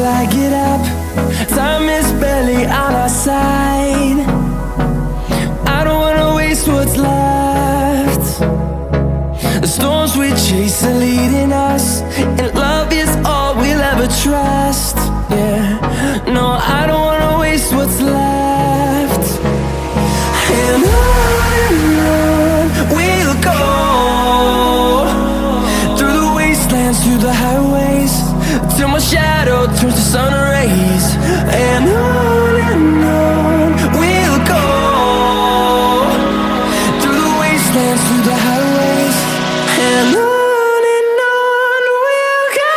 till I get up. Time is barely on our side. I don't wanna waste what's left. The storms we chase are leading us, and love is all we'll ever trust. Yeah, no, I don't wanna waste what's left. And on we'll go, through the wastelands, through the highways, till my shadow turns to sun rays. And on we'll go, through the wastelands, through the highways, and on we'll go.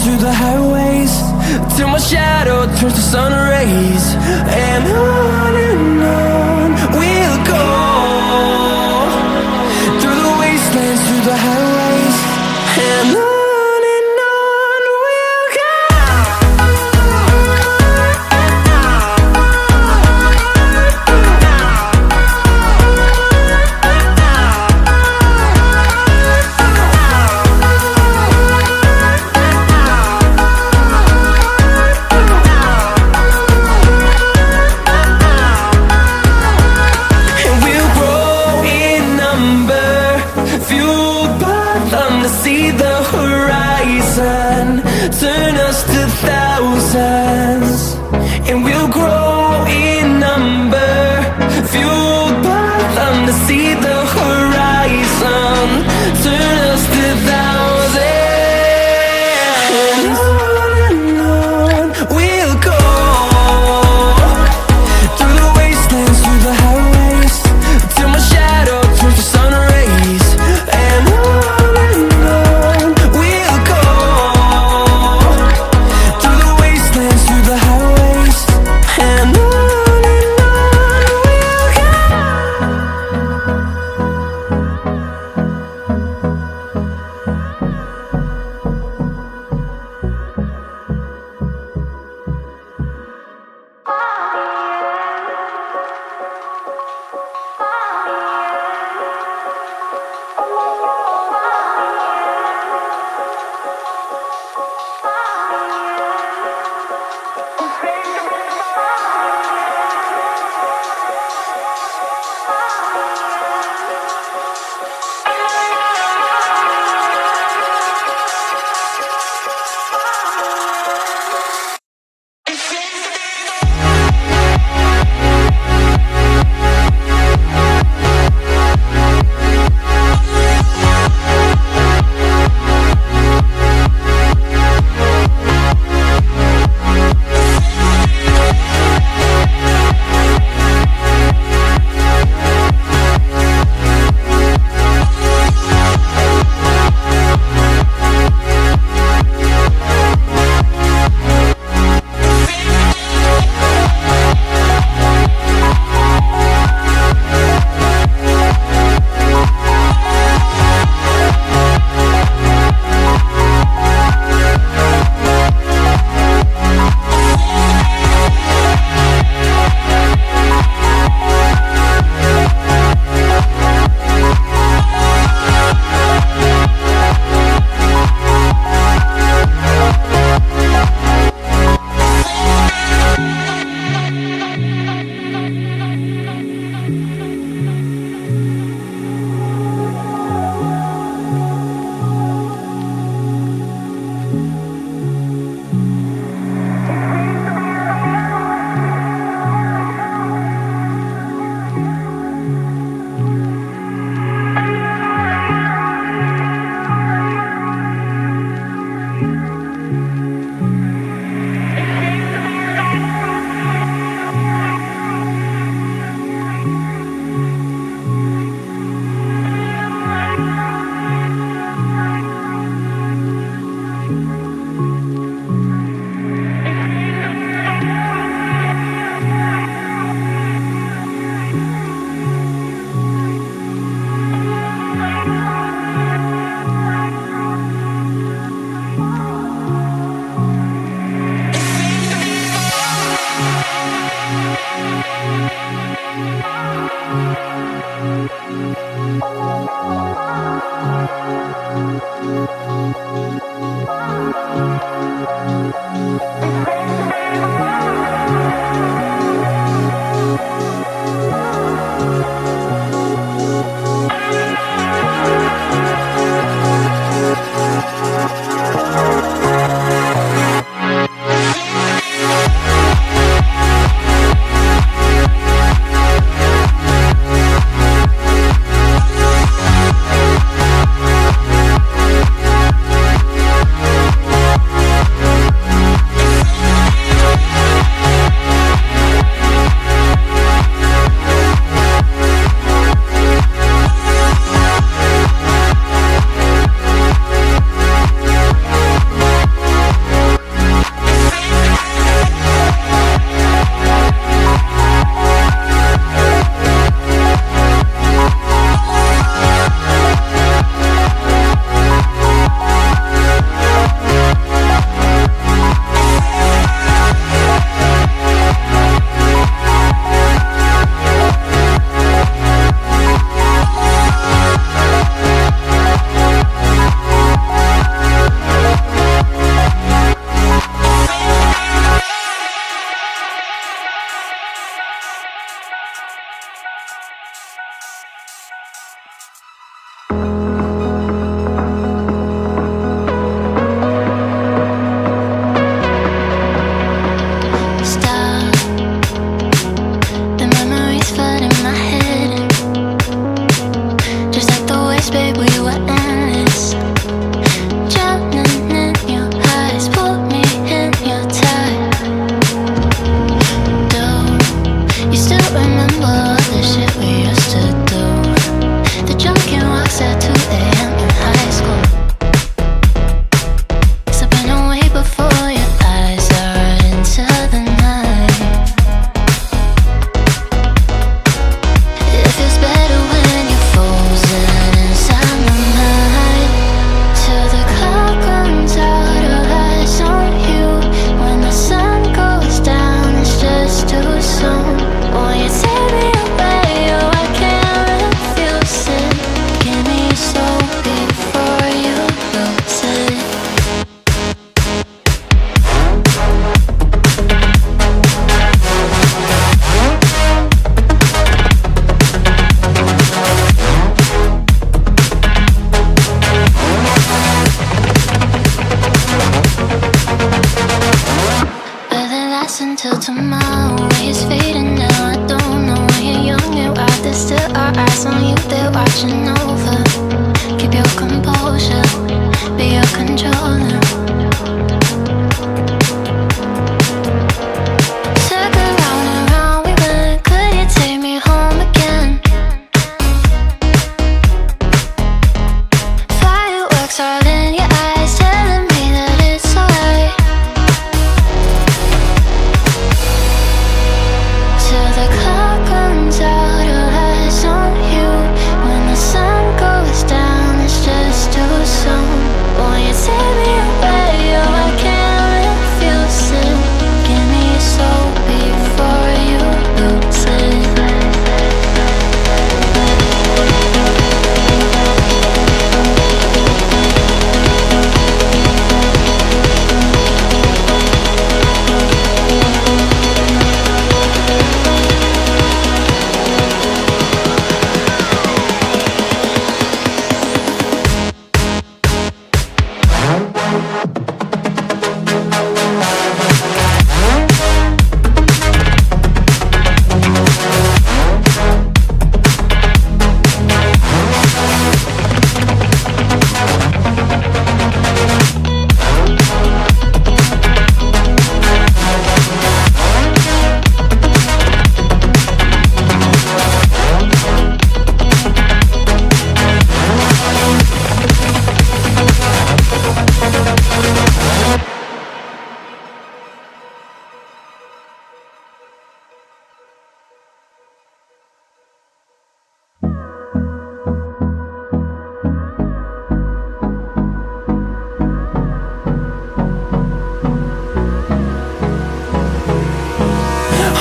Through the highways, till my shadow turns to sun rays. And on we'll go, through the wastelands, through the highways, and on we'll go. See the horizon turn us to thousands, and we'll grow in number, fueled by them to see the horizon turn us to thousands. And on we'll go, through the wastelands, through the highways, till my shadow turns to sun rays. And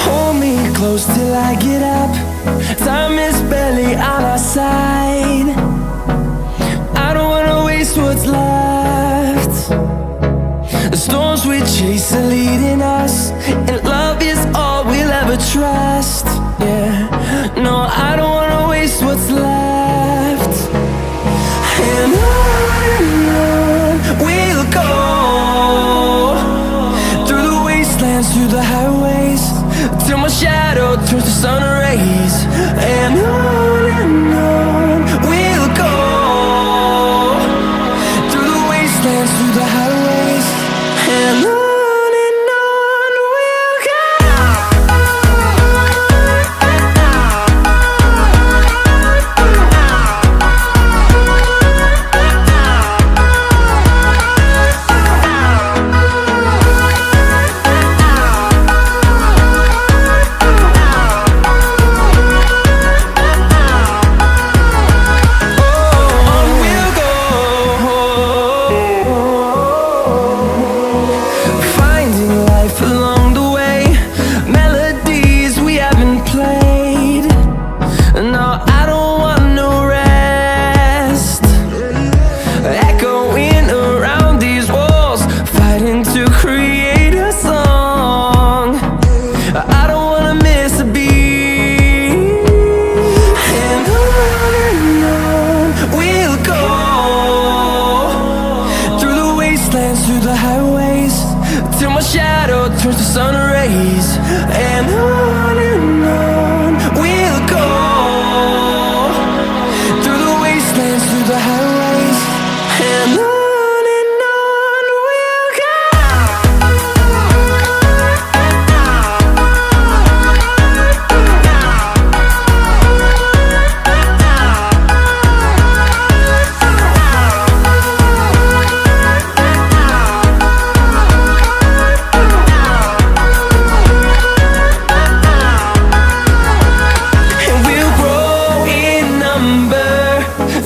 Hold me close till I get up. Time is barely on our side. I don't wanna waste what's left. The storms we chase are leading us, and love is all we'll ever trust. Yeah, no, I don't wanna waste what's left. And on we'll go, through the wastelands, through the highways, till my shadow turns to sun rays. And on we'll go, through the wastelands, through the highways, and on we'll go. Through the highways, till my shadow turns to sun rays. And on we'll go, through the wastelands, through the highways, and on we'll go.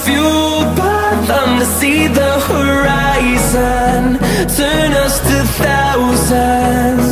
Fueled by them to see the horizon, turn us to thousands.